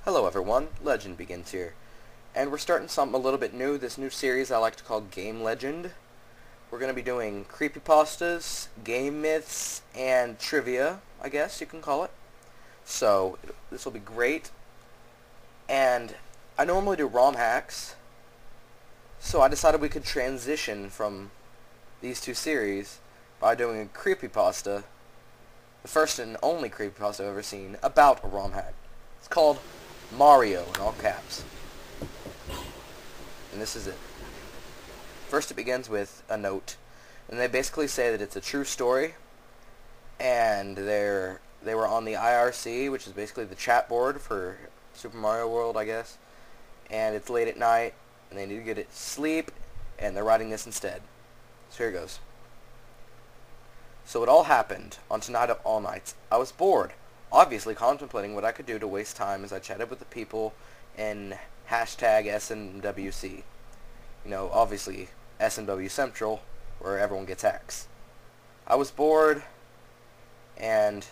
Hello everyone, Legend begins here. And we're starting something a little bit new, this new series I like to call Game Legend. We're going to be doing creepypastas, game myths, and trivia, I guess you can call it. So, this will be great. And I normally do ROM hacks, so I decided we could transition from these two series by doing a creepypasta, the first and only creepypasta I've ever seen, about a ROM hack. It's called Mario in all caps. And this is it. First it begins with a note. And they basically say that it's a true story. And they were on the IRC, which is basically the chat board for Super Mario World, I guess. And it's late at night, and they need to get to sleep, and they're writing this instead. So here it goes. So it all happened on Tonight of All Nights. I was bored, obviously contemplating what I could do to waste time as I chatted with the people in hashtag SMWC. You know, obviously SMW Central, where everyone gets hacks. I was bored, and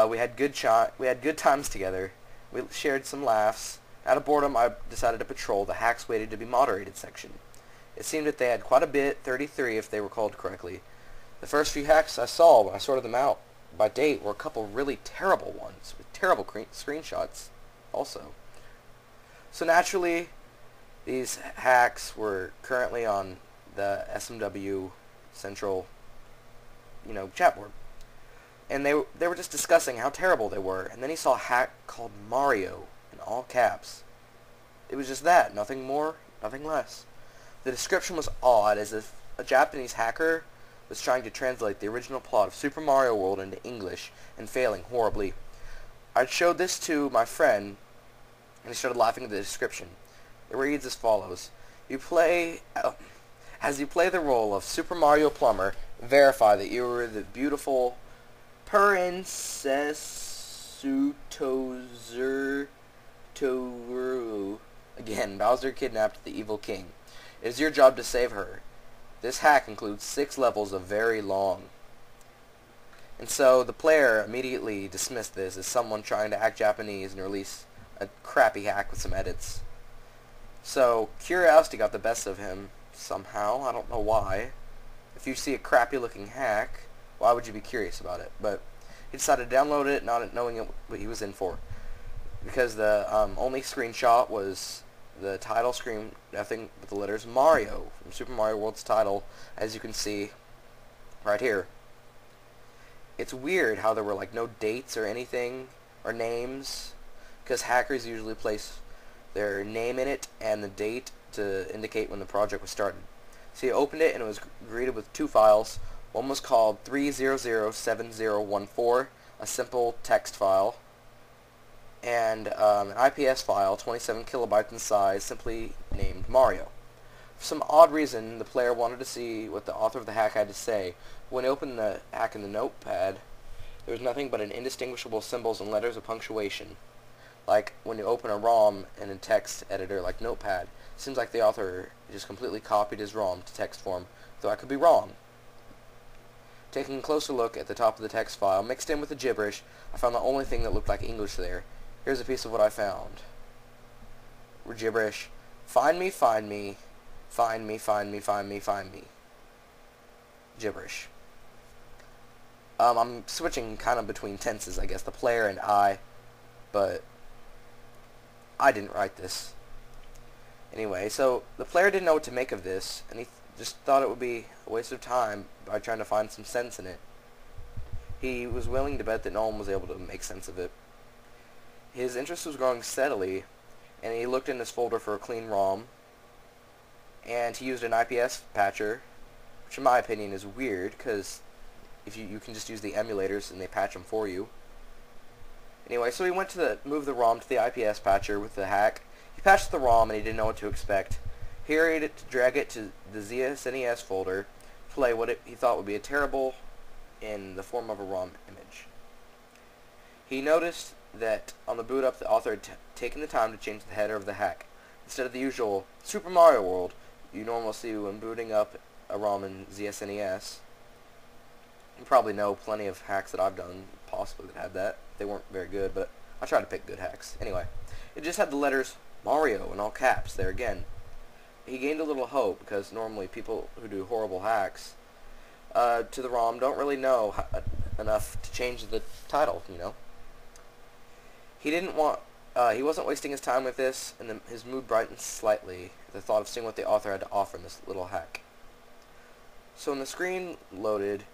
we had good times together. We shared some laughs. Out of boredom, I decided to patrol the hacks waited to be moderated section. It seemed that they had quite a bit, 33 if they were called correctly. The first few hacks I saw when I sorted them out by date were a couple really terrible ones, with terrible screenshots also. So naturally, these hacks were currently on the SMW Central, chat board. And they were just discussing how terrible they were. And then he saw a hack called Mario, in all caps. It was just that, nothing more, nothing less. The description was odd, as if a Japanese hacker was trying to translate the original plot of Super Mario World into English, and failing horribly. I showed this to my friend, and he started laughing at the description. It reads as follows. As you play the role of Super Mario Plumber, verify that you are the beautiful Princess Sutozer Toru. Again, Bowser kidnapped the evil king. It is your job to save her. This hack includes 6 levels of very long. And so the player immediately dismissed this as someone trying to act Japanese and release a crappy hack with some edits. So curiosity got the best of him somehow. I don't know why. If you see a crappy looking hack, why would you be curious about it? But he decided to download it, not knowing what he was in for. Because the only screenshot was the title screen, nothing but the letters Mario from Super Mario World's title, as you can see right here. It's weird how there were no dates or anything, or names, because hackers usually place their name in it and the date to indicate when the project was started. So he opened it and it was greeted with 2 files. One was called 3007014, a simple text file, and an IPS file, 27 kilobytes in size, simply named Mario. For some odd reason, the player wanted to see what the author of the hack had to say. When he opened the hack in the notepad, there was nothing but an indistinguishable symbols and letters of punctuation. Like when you open a ROM in a text editor like Notepad, it seems like the author just completely copied his ROM to text form, though I could be wrong. Taking a closer look at the top of the text file, mixed in with the gibberish, I found the only thing that looked like English there. Here's a piece of what I found. Gibberish. Find me, find me. Find me, find me, find me, find me. Gibberish. I'm switching kind of between tenses, I guess, the player and I, but I didn't write this. Anyway, so the player didn't know what to make of this, and he just thought it would be a waste of time by trying to find some sense in it. He was willing to bet that no one was able to make sense of it. His interest was growing steadily, and he looked in his folder for a clean ROM, and he used an IPS patcher, which in my opinion is weird, because if you can just use the emulators and they patch them for you. Anyway, so he went to move the ROM to the IPS patcher with the hack. He patched the ROM and he didn't know what to expect. He hurried to drag it to the ZSNES folder, play what he thought would be a terrible in the form of a ROM image. He noticed that on the boot up the author had taken the time to change the header of the hack. Instead of the usual Super Mario World you normally see when booting up a ROM in ZSNES, You probably know plenty of hacks that I've done, possibly, that had that. They weren't very good, but I try to pick good hacks. Anyway, it just had the letters Mario in all caps there again. He gained a little hope because normally people who do horrible hacks to the ROM don't really know enough to change the title, you know. He wasn't wasting his time with this, and his mood brightened slightly at the thought of seeing what the author had to offer in this little hack. So when the screen loaded,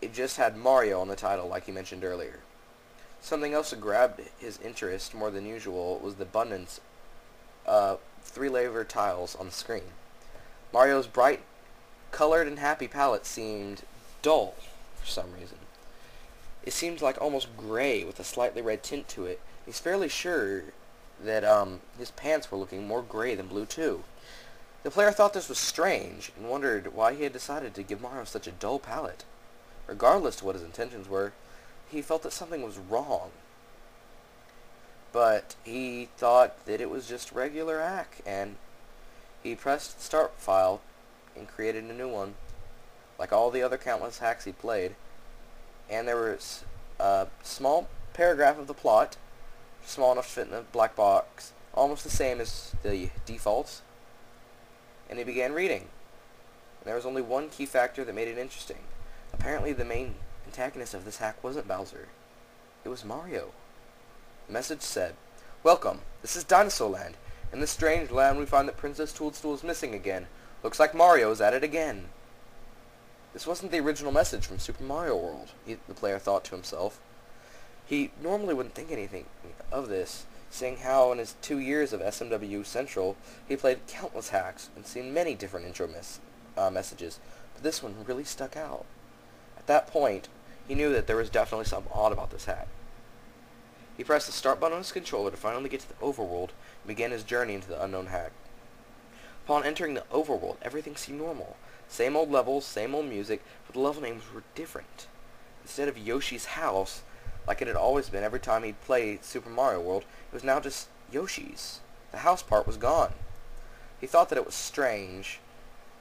it just had Mario on the title, like he mentioned earlier. Something else that grabbed his interest more than usual was the abundance of three-layer tiles on the screen. Mario's bright, colored, and happy palette seemed dull for some reason. It seemed like almost gray with a slightly red tint to it. He's fairly sure that his pants were looking more gray than blue too. The player thought this was strange and wondered why he had decided to give Mario such a dull palette. Regardless of what his intentions were, he felt that something was wrong. But he thought that it was just regular hack, and he pressed start file and created a new one, like all the other countless hacks he played. And there was a small paragraph of the plot, small enough to fit in a black box, almost the same as the defaults. And he began reading. And there was only one key factor that made it interesting. Apparently the main antagonist of this hack wasn't Bowser. It was Mario. The message said, "Welcome, this is Dinosaur Land. In this strange land we find that Princess Toadstool is missing again. Looks like Mario's at it again." This wasn't the original message from Super Mario World, the player thought to himself. He normally wouldn't think anything of this, seeing how in his 2 years of SMW Central he played countless hacks and seen many different intro messages, but this one really stuck out. At that point, he knew that there was definitely something odd about this hack. He pressed the start button on his controller to finally get to the overworld and began his journey into the unknown hack. Upon entering the overworld, everything seemed normal. Same old levels, same old music, but the level names were different. Instead of Yoshi's house, like it had always been every time he'd played Super Mario World, it was now just Yoshi's. The house part was gone. He thought that it was strange,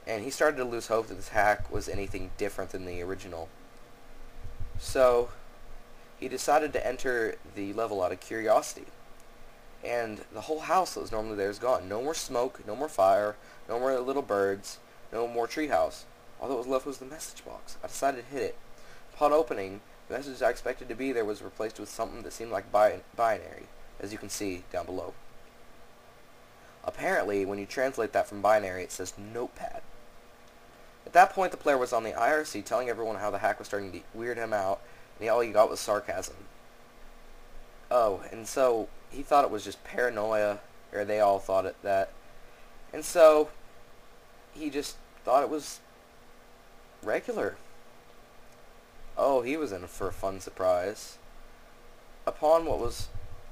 and he started to lose hope that this hack was anything different than the original. So he decided to enter the level out of curiosity. And the whole house that was normally there is gone. No more smoke, no more fire, no more little birds, no more treehouse. All that was left was the message box. I decided to hit it. Upon opening, the message I expected to be there was replaced with something that seemed like binary, as you can see down below. Apparently, when you translate that from binary, it says notepad. At that point, the player was on the IRC telling everyone how the hack was starting to weird him out, and all he got was sarcasm. Oh, and so he thought it was just paranoia, or they all thought that. And so he just thought it was regular. Oh, he was in for a fun surprise. Upon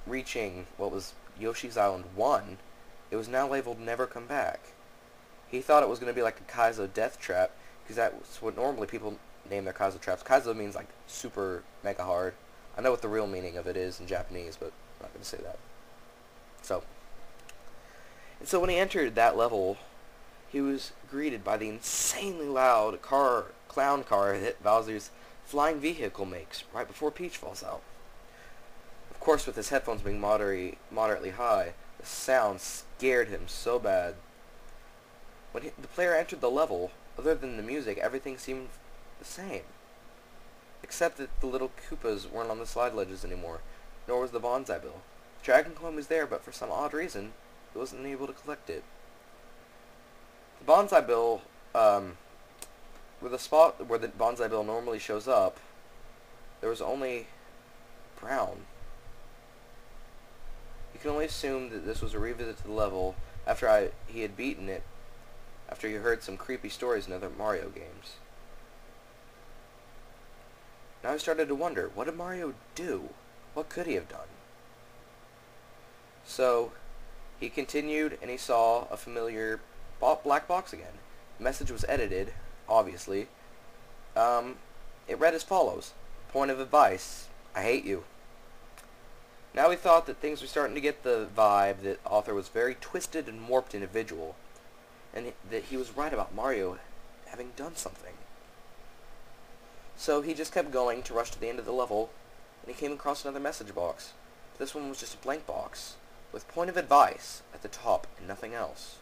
reaching what was Yoshi's Island 1, it was now labeled Never Come Back. He thought it was going to be like a Kaizo death trap, because that's what normally people name their Kaizo traps. Kaizo means like super mega hard. I know what the real meaning of it is in Japanese, but I'm not going to say that. So when he entered that level, he was greeted by the insanely loud clown car that Bowser's flying vehicle makes right before Peach falls out. Of course, with his headphones being moderately high, the sound scared him so bad. When the player entered the level, other than the music, everything seemed the same. Except that the little Koopas weren't on the slide ledges anymore, nor was the bonsai bill. Dragon Coin was there, but for some odd reason, it wasn't able to collect it. The bonsai bill, where the spot where the bonsai bill normally shows up, there was only brown. You can only assume that this was a revisit to the level after he had beaten it, after he heard some creepy stories in other Mario games. Now he started to wonder, what did Mario do? What could he have done? So he continued, and he saw a familiar black box again. The message was edited, obviously. It read as follows: "Point of advice, I hate you." Now he thought that things were starting to get the vibe that author was a very twisted and warped individual, and that he was right about Mario having done something. So he just kept going to rush to the end of the level, and he came across another message box. This one was just a blank box, with point of advice at the top and nothing else.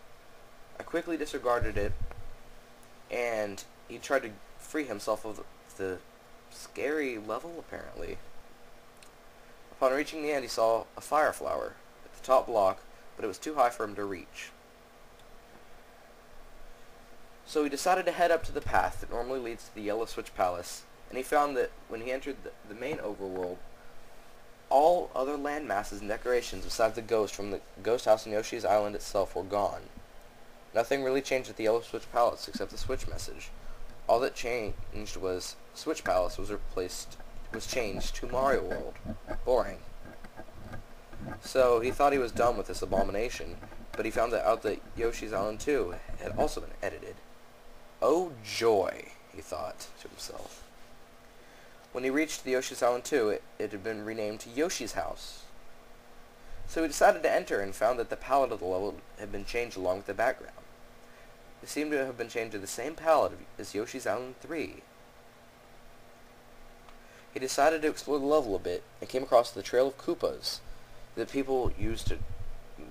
I quickly disregarded it, and he tried to free himself of the scary level, apparently. Upon reaching the end, he saw a fire flower at the top block, but it was too high for him to reach. So he decided to head up to the path that normally leads to the Yellow Switch Palace, and he found that when he entered the main overworld, all other land masses and decorations besides the ghost from the ghost house in Yoshi's Island itself were gone. Nothing really changed at the Yellow Switch Palace except the switch message. All that changed was Switch Palace was changed to Mario World. Boring. So he thought he was done with this abomination, but he found out that Yoshi's Island 2 had also been edited. Oh joy, he thought to himself. When he reached the Yoshi's Island 2, it had been renamed to Yoshi's House. So he decided to enter and found that the palette of the level had been changed along with the background. It seemed to have been changed to the same palette as Yoshi's Island 3. He decided to explore the level a bit and came across the trail of Koopas that people used to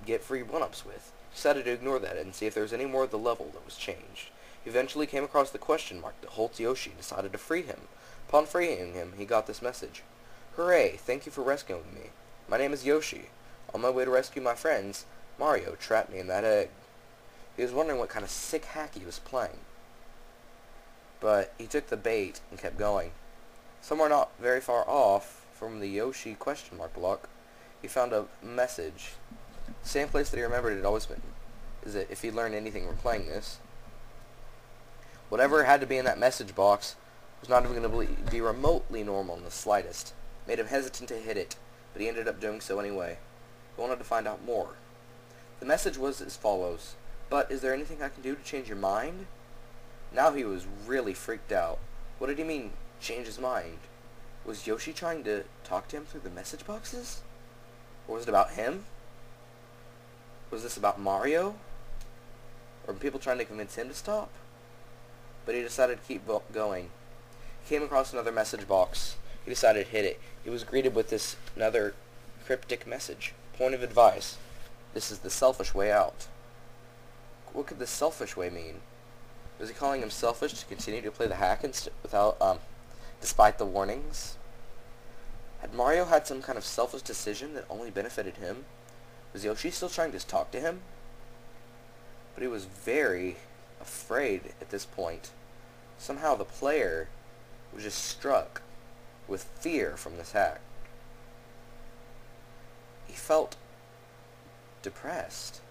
get free one-ups with. He decided to ignore that and see if there was any more of the level that was changed. He eventually came across the question mark that holds Yoshi and decided to free him. Upon freeing him, he got this message. Hooray! Thank you for rescuing me. My name is Yoshi. On my way to rescue my friends, Mario trapped me in that egg. He was wondering what kind of sick hack he was playing. But he took the bait and kept going. Somewhere not very far off from the Yoshi question mark block, he found a message. Same place that he remembered it had always been. Is that if he learned anything from playing this, whatever had to be in that message box was not even going to be remotely normal in the slightest. Made him hesitant to hit it, but he ended up doing so anyway. He wanted to find out more. The message was as follows. But is there anything I can do to change your mind? Now he was really freaked out. What did he mean, change his mind? Was Yoshi trying to talk to him through the message boxes? Or was it about him? Was this about Mario? Or people trying to convince him to stop? But he decided to keep going. He came across another message box. He decided to hit it. He was greeted with this another cryptic message. Point of advice. This is the selfish way out. What could the selfish way mean? Was he calling him selfish to continue to play the hack despite the warnings? Had Mario had some kind of selfish decision that only benefited him? Was Yoshi still trying to talk to him? But he was very afraid at this point. Somehow the player was just struck with fear from this hack. He felt depressed.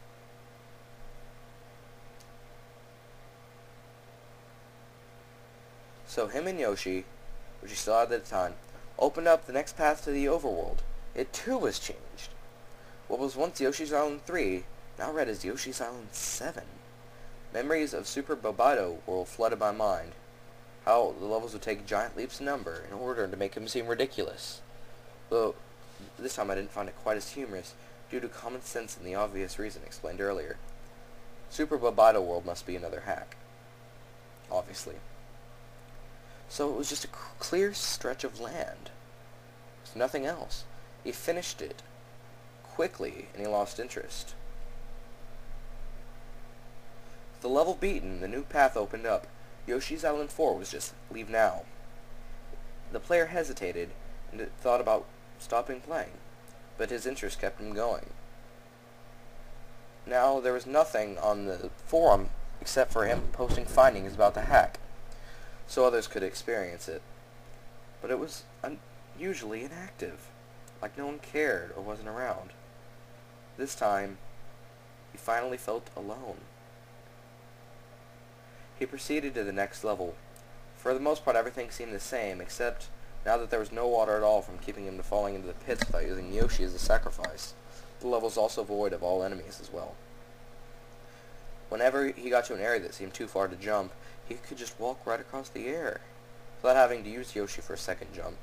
So him and Yoshi, which he still had at the time, opened up the next path to the overworld. It too was changed. What was once Yoshi's Island 3 now read as Yoshi's Island 7. Memories of Super Bobato World flooded my mind. How the levels would take giant leaps in number in order to make him seem ridiculous. Though this time I didn't find it quite as humorous due to common sense and the obvious reason explained earlier. Super Bobato World must be another hack. Obviously. So it was just a clear stretch of land. There's nothing else. He finished it quickly, and he lost interest. With the level beaten, the new path opened up. Yoshi's Island 4 was just leave now. The player hesitated and thought about stopping playing, but his interest kept him going. Now there was nothing on the forum except for him posting findings about the hack, so others could experience it. But it was unusually inactive, like no one cared or wasn't around. This time, he finally felt alone. He proceeded to the next level. For the most part, everything seemed the same, except now that there was no water at all from keeping him from falling into the pits without using Yoshi as a sacrifice. The level was also void of all enemies as well. Whenever he got to an area that seemed too far to jump, he could just walk right across the air, without having to use Yoshi for a second jump.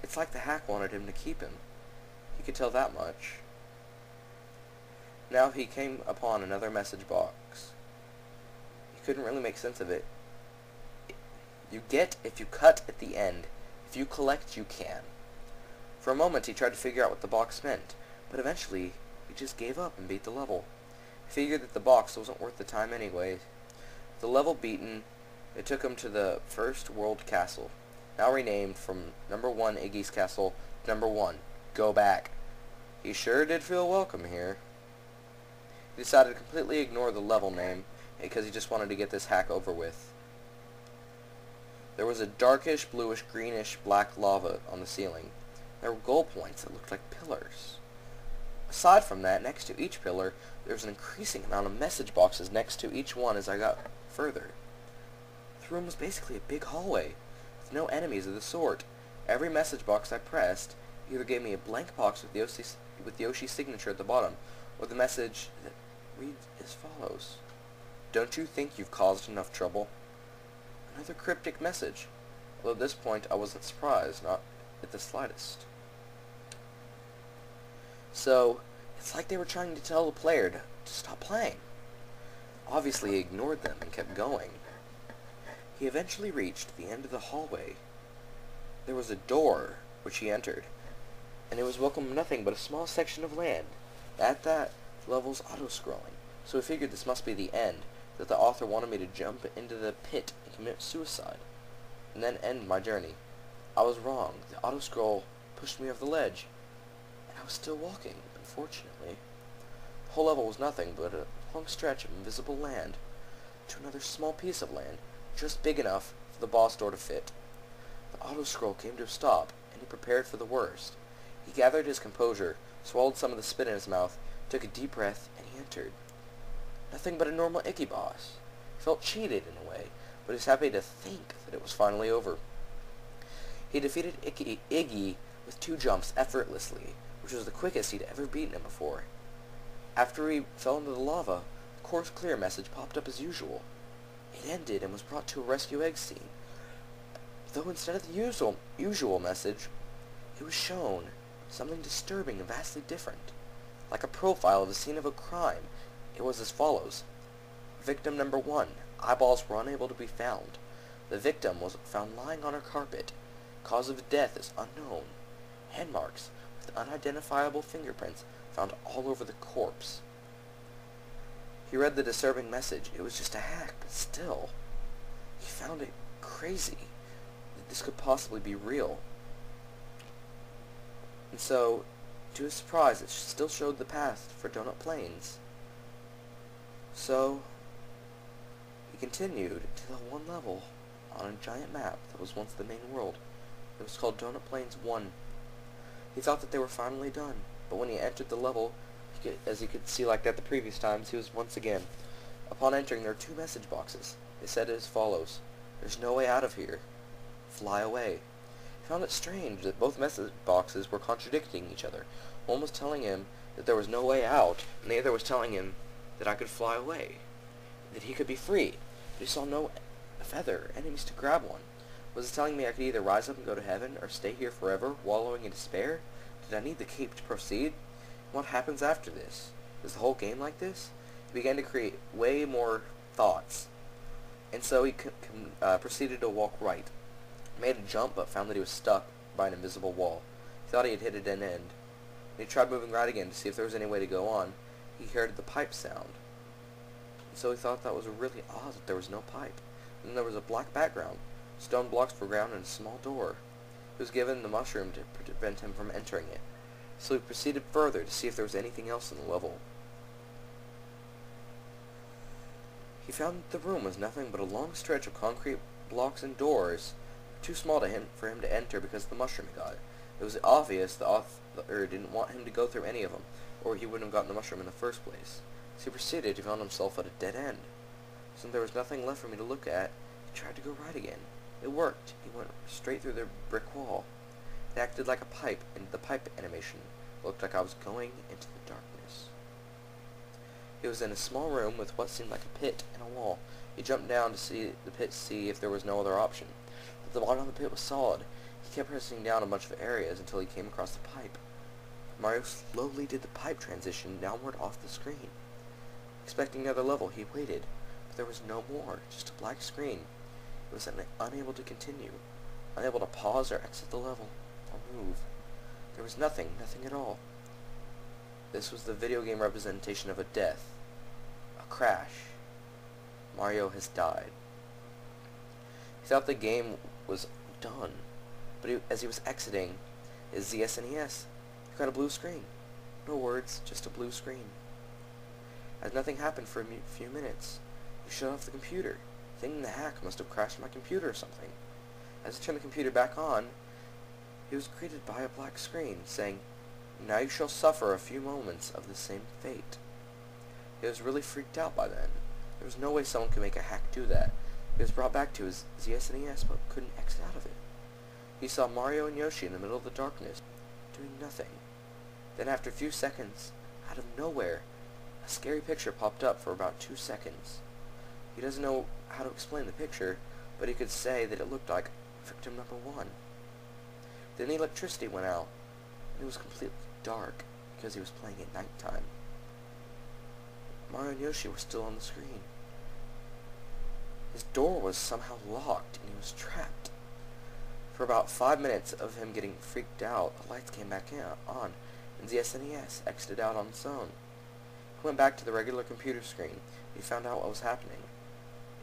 It's like the hack wanted him to keep him. He could tell that much. Now he came upon another message box. He couldn't really make sense of it. You get if you cut at the end. If you collect, you can. For a moment he tried to figure out what the box meant, but eventually he just gave up and beat the level. He figured that the box wasn't worth the time anyway. With the level beaten, it took him to the first world castle, now renamed from number 1 Iggy's Castle to number 1, Go Back. He sure did feel welcome here. He decided to completely ignore the level name because he just wanted to get this hack over with. There was a darkish, bluish, greenish, black lava on the ceiling. There were goal points that looked like pillars. Aside from that, next to each pillar, there was an increasing amount of message boxes next to each one as I got further. The room was basically a big hallway, with no enemies of the sort. Every message box I pressed either gave me a blank box with Yoshi's signature at the bottom, or the message that reads as follows. Don't you think you've caused enough trouble? Another cryptic message, although at this point I wasn't surprised, not at the slightest. So, it's like they were trying to tell the player to stop playing. Obviously he ignored them and kept going. He eventually reached the end of the hallway. There was a door which he entered, and it was welcome nothing but a small section of land. At that, the level's auto-scrolling, so I figured this must be the end, that the author wanted me to jump into the pit and commit suicide, and then end my journey. I was wrong. The auto-scroll pushed me off the ledge, and I was still walking, unfortunately. The whole level was nothing but a long stretch of invisible land to another small piece of land, just big enough for the boss door to fit. The auto-scroll came to a stop, and he prepared for the worst. He gathered his composure, swallowed some of the spit in his mouth, took a deep breath, and he entered. Nothing but a normal Icky boss. He felt cheated in a way, but he was happy to think that it was finally over. He defeated Iggy with 2 jumps effortlessly, which was the quickest he'd ever beaten him before. After he fell into the lava, the course clear message popped up as usual. It ended and was brought to a rescue egg scene, though instead of the usual message, it was shown something disturbing and vastly different. Like a profile of the scene of a crime, it was as follows. Victim number 1. Eyeballs were unable to be found. The victim was found lying on her carpet. Cause of death is unknown. Hand marks with unidentifiable fingerprints found all over the corpse. He read the disturbing message. It was just a hack, but still. He found it crazy that this could possibly be real. And so, to his surprise, it still showed the path for Donut Plains. So, he continued to the one level on a giant map that was once the main world. It was called Donut Plains 1. He thought that they were finally done, but when he entered the level, as he could see like that the previous times, he was once again. Upon entering, there were 2 message boxes. They said as follows. There's no way out of here. Fly away. He found it strange that both message boxes were contradicting each other. One was telling him that there was no way out, and the other was telling him that I could fly away, that he could be free, but he saw no feather, enemies to grab one. Was it telling me I could either rise up and go to heaven, or stay here forever, wallowing in despair? Did I need the cape to proceed? What happens after this? Is the whole game like this? He began to create way more thoughts, and so he proceeded to walk right. He made a jump, but found that he was stuck by an invisible wall. He thought he had hit a dead end. When he tried moving right again to see if there was any way to go on, he heard the pipe sound. And so he thought that was really odd that there was no pipe. And then there was a black background. Stone blocks were ground and a small door. He was given the mushroom to prevent him from entering it. So he proceeded further to see if there was anything else in the level. He found that the room was nothing but a long stretch of concrete blocks and doors, too small for him to enter because of the mushroom he got. It was obvious the author didn't want him to go through any of them, or he wouldn't have gotten the mushroom in the first place. As he proceeded, he found himself at a dead end. Since there was nothing left for me to look at, he tried to go right again. It worked. He went straight through the brick wall. It acted like a pipe, and the pipe animation looked like I was going into the darkness. He was in a small room with what seemed like a pit and a wall. He jumped down to see the pit to see if there was no other option. But the bottom of the pit was solid. He kept pressing down a bunch of areas until he came across the pipe. Mario slowly did the pipe transition downward off the screen. Expecting another level, he waited, but there was no more, just a black screen. He was unable to continue, unable to pause or exit the level, or move. There was nothing at all. This was the video game representation of a death. A crash. Mario has died. He thought the game was done, but as he was exiting his ZSNES, he got a blue screen. No words, just a blue screen. As nothing happened for a few minutes, he shut off the computer, thinking the hack must have crashed my computer or something. As he turned the computer back on, he was greeted by a black screen, saying, "Now you shall suffer a few moments of the same fate." He was really freaked out by then. There was no way someone could make a hack do that. He was brought back to his ZSNES, but couldn't exit out of it. He saw Mario and Yoshi in the middle of the darkness, doing nothing. Then after a few seconds, out of nowhere, a scary picture popped up for about 2 seconds. He doesn't know how to explain the picture, but he could say that it looked like victim number 1. Then the electricity went out, and it was completely dark because he was playing at nighttime. Mario and Yoshi were still on the screen. His door was somehow locked, and he was trapped. For about 5 minutes of him getting freaked out, the lights came back on, and the SNES exited out on its own. He went back to the regular computer screen, and he found out what was happening.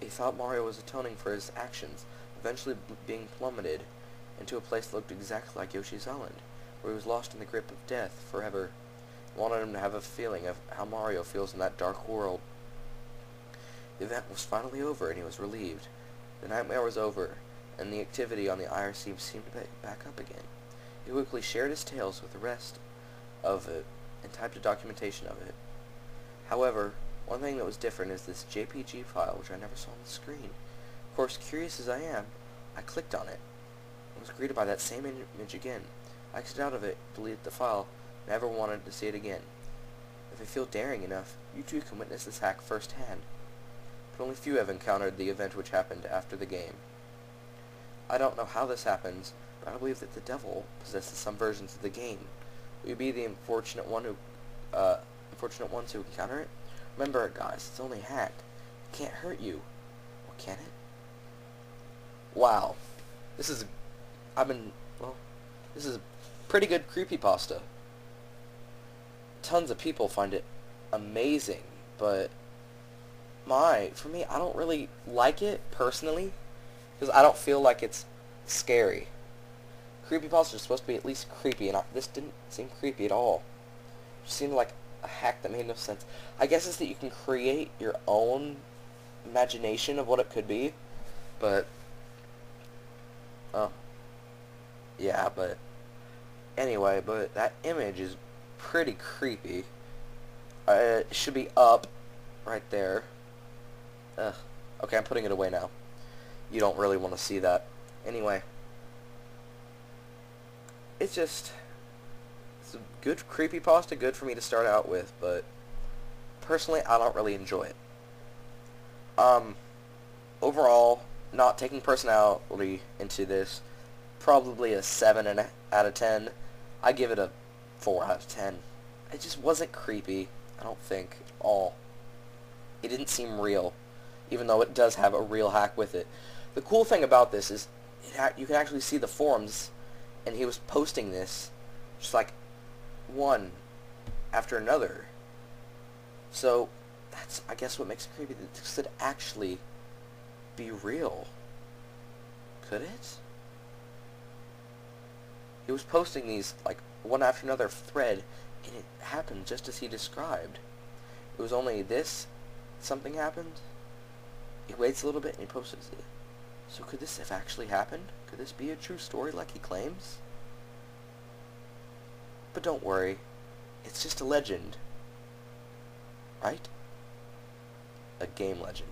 He thought Mario was atoning for his actions, eventually being plummeted into a place that looked exactly like Yoshi's Island, where he was lost in the grip of death forever. He wanted him to have a feeling of how Mario feels in that dark world. The event was finally over, and he was relieved. The nightmare was over, and the activity on the IRC seemed to be back up again. He quickly shared his tales with the rest of it, and typed a documentation of it. However, one thing that was different is this JPG file, which I never saw on the screen. Of course, curious as I am, I clicked on it, and was greeted by that same image again. I exited out of it, deleted the file, never wanted to see it again. If I feel daring enough, you too can witness this hack firsthand. But only few have encountered the event which happened after the game. I don't know how this happens, but I believe that the devil possesses some versions of the game. Will you be the unfortunate ones who encounter it? Remember, guys, it's only hacked. It can't hurt you. Or can it? Wow. This is pretty good creepypasta. Tons of people find it amazing, but for me, I don't really like it personally, because I don't feel like it's scary. Creepypasta is supposed to be at least creepy, and this didn't seem creepy at all. It seemed like a hack that made no sense. I guess it's that you can create your own imagination of what it could be, but yeah, but anyway, but that image is pretty creepy. It should be up right there. Ugh. Okay, I'm putting it away now. You don't really want to see that. Anyway, it's a good creepypasta, good for me to start out with, but personally, I don't really enjoy it. Overall, not taking personality into this, probably a 7 out of 10. I give it a 4 out of 10. It just wasn't creepy, I don't think, at all. It didn't seem real, even though it does have a real hack with it. The cool thing about this is you can actually see the forums, and he was posting this just like one after another. So that's, I guess, what makes it creepy. This could actually be real. Could it? He was posting these like one after another thread, and it happened just as he described. It was only this, something happened. He waits a little bit and he posts it. So could this have actually happened? Could this be a true story like he claims? But don't worry, it's just a legend. Right? A game legend.